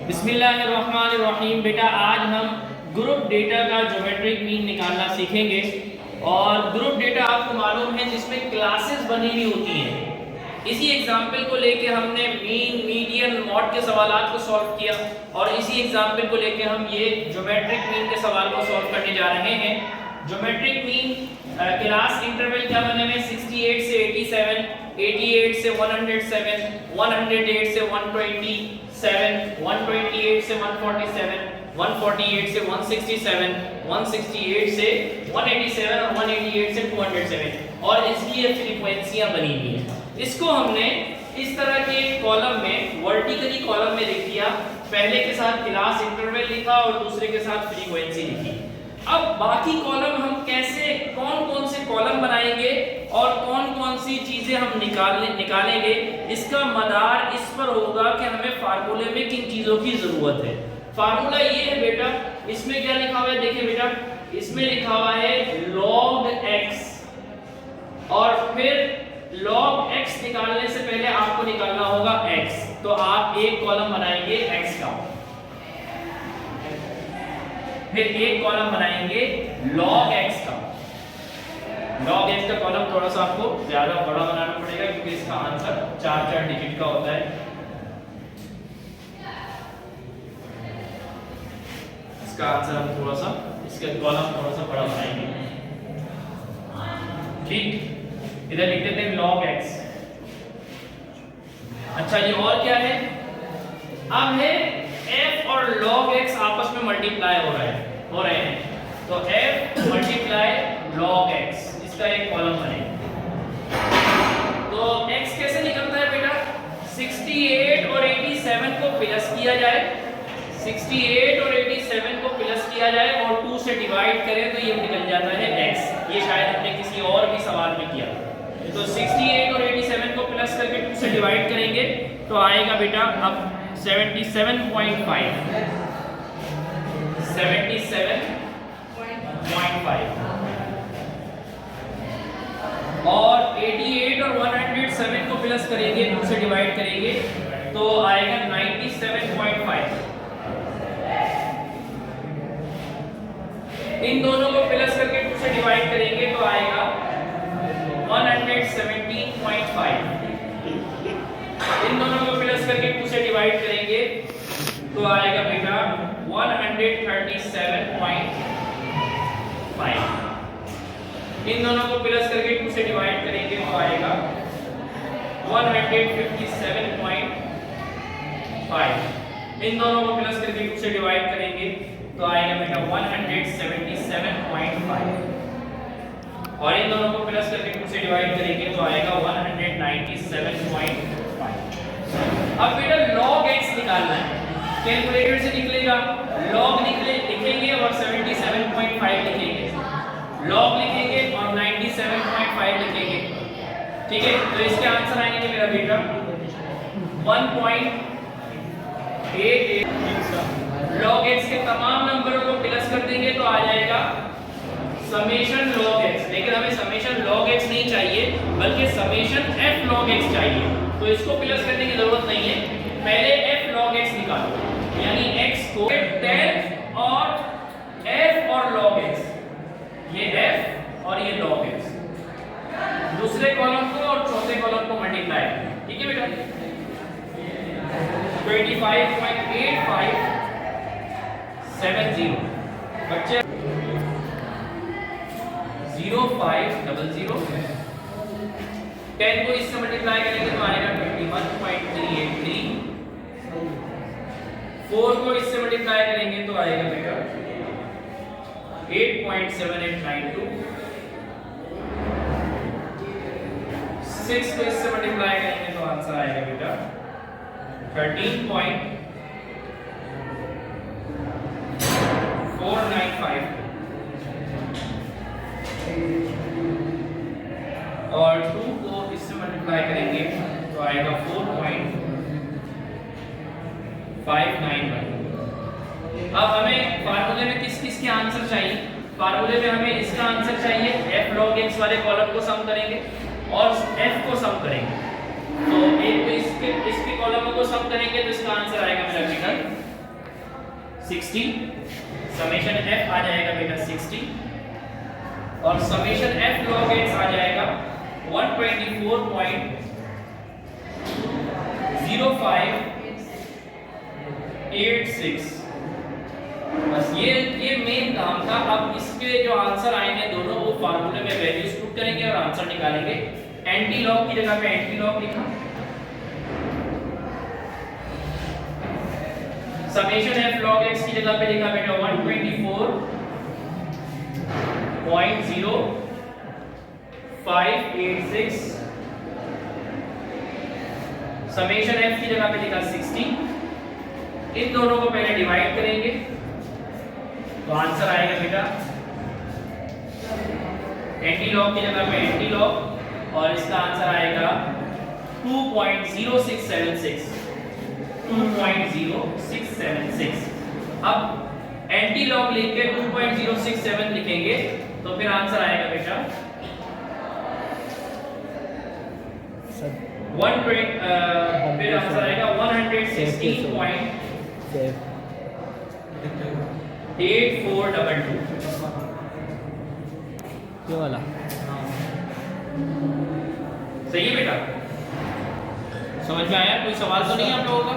बिस्मिल्लाहिर्रहमानिर्रहीम। बेटा आज हम ग्रुप डेटा का ज्योमेट्रिक मीन निकालना सीखेंगे। और ग्रुप डेटा आपको मालूम है जिसमें क्लासेस बनी हुई होती हैं। इसी एग्जाम्पल को लेके हमने मीन, मीडियन, मॉड के सवालात को सॉल्व किया और इसी एग्जाम्पल को लेके हम ये ज्योमेट्रिक मीन के सवाल को सॉल्व करने जा रहे हैं। ज्योमेट्रिक मीन क्लास इंटरवल क्या बने हुए? 68 से 87, 88 से 107, 108 से 127, 128 से 147, 148 से 167, 168 से 187 और 188 से 207 और इसकी ये फ्रीक्वेंसियां बनी हुई हैं। इसको हमने इस तरह के कॉलम में, वर्टिकली कॉलम में लिख दिया। पहले के साथ क्लास इंटरवल लिखा और दूसरे के साथ फ्रीक्वेंसी लिखी। अब बाकी कॉलम हम कैसे, कौन कौन से कॉलम बनाएंगे और कौन कौन सी चीजें हम निकालेंगे, इसका मदार इस पर होगा कि हमें फार्मूले में किन चीजों की जरूरत है। फार्मूला ये है बेटा, इसमें क्या लिखा हुआ है? देखिए बेटा, इसमें लिखा हुआ है log x और फिर log x निकालने से पहले आपको निकालना होगा x। तो आप एक कॉलम बनाएंगे x का, फिर एक कॉलम बनाएंगे log x का। log x का कॉलम थोड़ा सा आपको ज्यादा बड़ा बनाना पड़ेगा क्योंकि इसका आंसर 4 डिजिट का होता है। इसका आंसर हम थोड़ा सा, इसका कॉलम थोड़ा सा बड़ा बनाएंगे। ठीक, इधर लिख देते हैं log x। अच्छा जी, और क्या है? अब है f और log x आपस में मल्टीप्लाई हो रहे हैं। तो f मल्टीप्लाई log x, इसका एक कॉलम बनेगा। तो x कैसे निकलता है बेटा? 68 और 87 को प्लस किया जाए, 68 और 87 को प्लस किया जाए और 2 से डिवाइड करें तो ये निकल जाता है x। ये शायद हमने किसी और भी सवाल में किया। तो 68 और 87 को प्लस करके 2 से डिवाइड करेंगे तो आएगा बेटा अब 77.5, 77.5 और 88 और 107 को प्लस करेंगे, 2 से डिवाइड करेंगे तो आएगा 97.5। इन दोनों को प्लस करके 2 से डिवाइड करेंगे तो आएगा 117.5। इन दोनों को प्लस करके 2 से डिवाइड करेंगे तो आएगा बेटा 137.5। इन दोनों को प्लस करके 2 से डिवाइड करेंगे तो आएगा 157.5। इन दोनों को प्लस करके 2 से डिवाइड करेंगे तो आएगा बेटा 177.5 और इन दोनों को प्लस करके 2 से डिवाइड करेंगे तो आएगा 197.5। अब बेटा log x निकालना है, कैलकुलेटर से निकलेगा। log लिखेंगे और 77.5 लिखेंगे, log लिखेंगे और 97.5 लिखेंगे। ठीक है, तो इसके आंसर आएंगे मेरा बेटा 1.88। log x के तमाम नंबरों को प्लस कर देंगे तो आ जाएगा समेशन log x। लेकिन हमें समेशन log x नहीं चाहिए बल्कि समेशन f log x चाहिए। तो इसको प्लस करने की जरूरत नहीं है, पहले f log x निकालो, यानी x को 10 और f और log x, ये f और ये log x, दूसरे कॉलम को और चौथे कॉलम को मल्टीप्लाई। ठीक है बेटा, 25.8570 बच्चे 0500। 10 को इससे मल्टीप्लाई करेंगे तो आएगा 21.383। 4 को इससे मल्टीप्लाई करेंगे तो आएगा बेटा 8.7892। 6 को इससे मल्टीप्लाई करेंगे तो आंसर आएगा बेटा 13.495 और 2 को इससे मल्टीप्लाई करेंगे तो आएगा 4.591। अब हमें फार्मूले में किस किस के आंसर चाहिए? फार्मूले में हमें इसका आंसर चाहिए, f log x वाले कॉलम को सम करेंगे और f को सम करेंगे। तो एक तो इसके कॉलमों को सम करेंगे तो इसका आंसर आएगा मेरा बेटा 60, समेशन f आ जाएगा बेटा 60 और समेशन f log x आ जाएगा 124.0586। बस ये मेन काम था। अब इसके जो आंसर आएंगे दोनों वो फार्मूले में वैल्यूज पुट करेंगे और आंसर निकालेंगे। एंटी लॉग की जगह पे एंटी लॉग लिखा, समेशन f log x की जगह पे लिखा बेटा 124.0586, समेशन f की जगह पे लिखा 60। इन दोनों को पहले डिवाइड करेंगे तो आंसर आएगा बेटा एंटी लॉग की जगह पे एंटी लॉग और इसका आंसर आएगा 2.0676। 2.0676। अब एंटी लॉग लिख के 2.067 लिखेंगे तो फिर आंसर आएगा बेटा 120, फिर आंसर आएगा 116.8422। ये वाला सही है बेटा, समझ में आया? कोई सवाल तो नहीं आप लोगों का?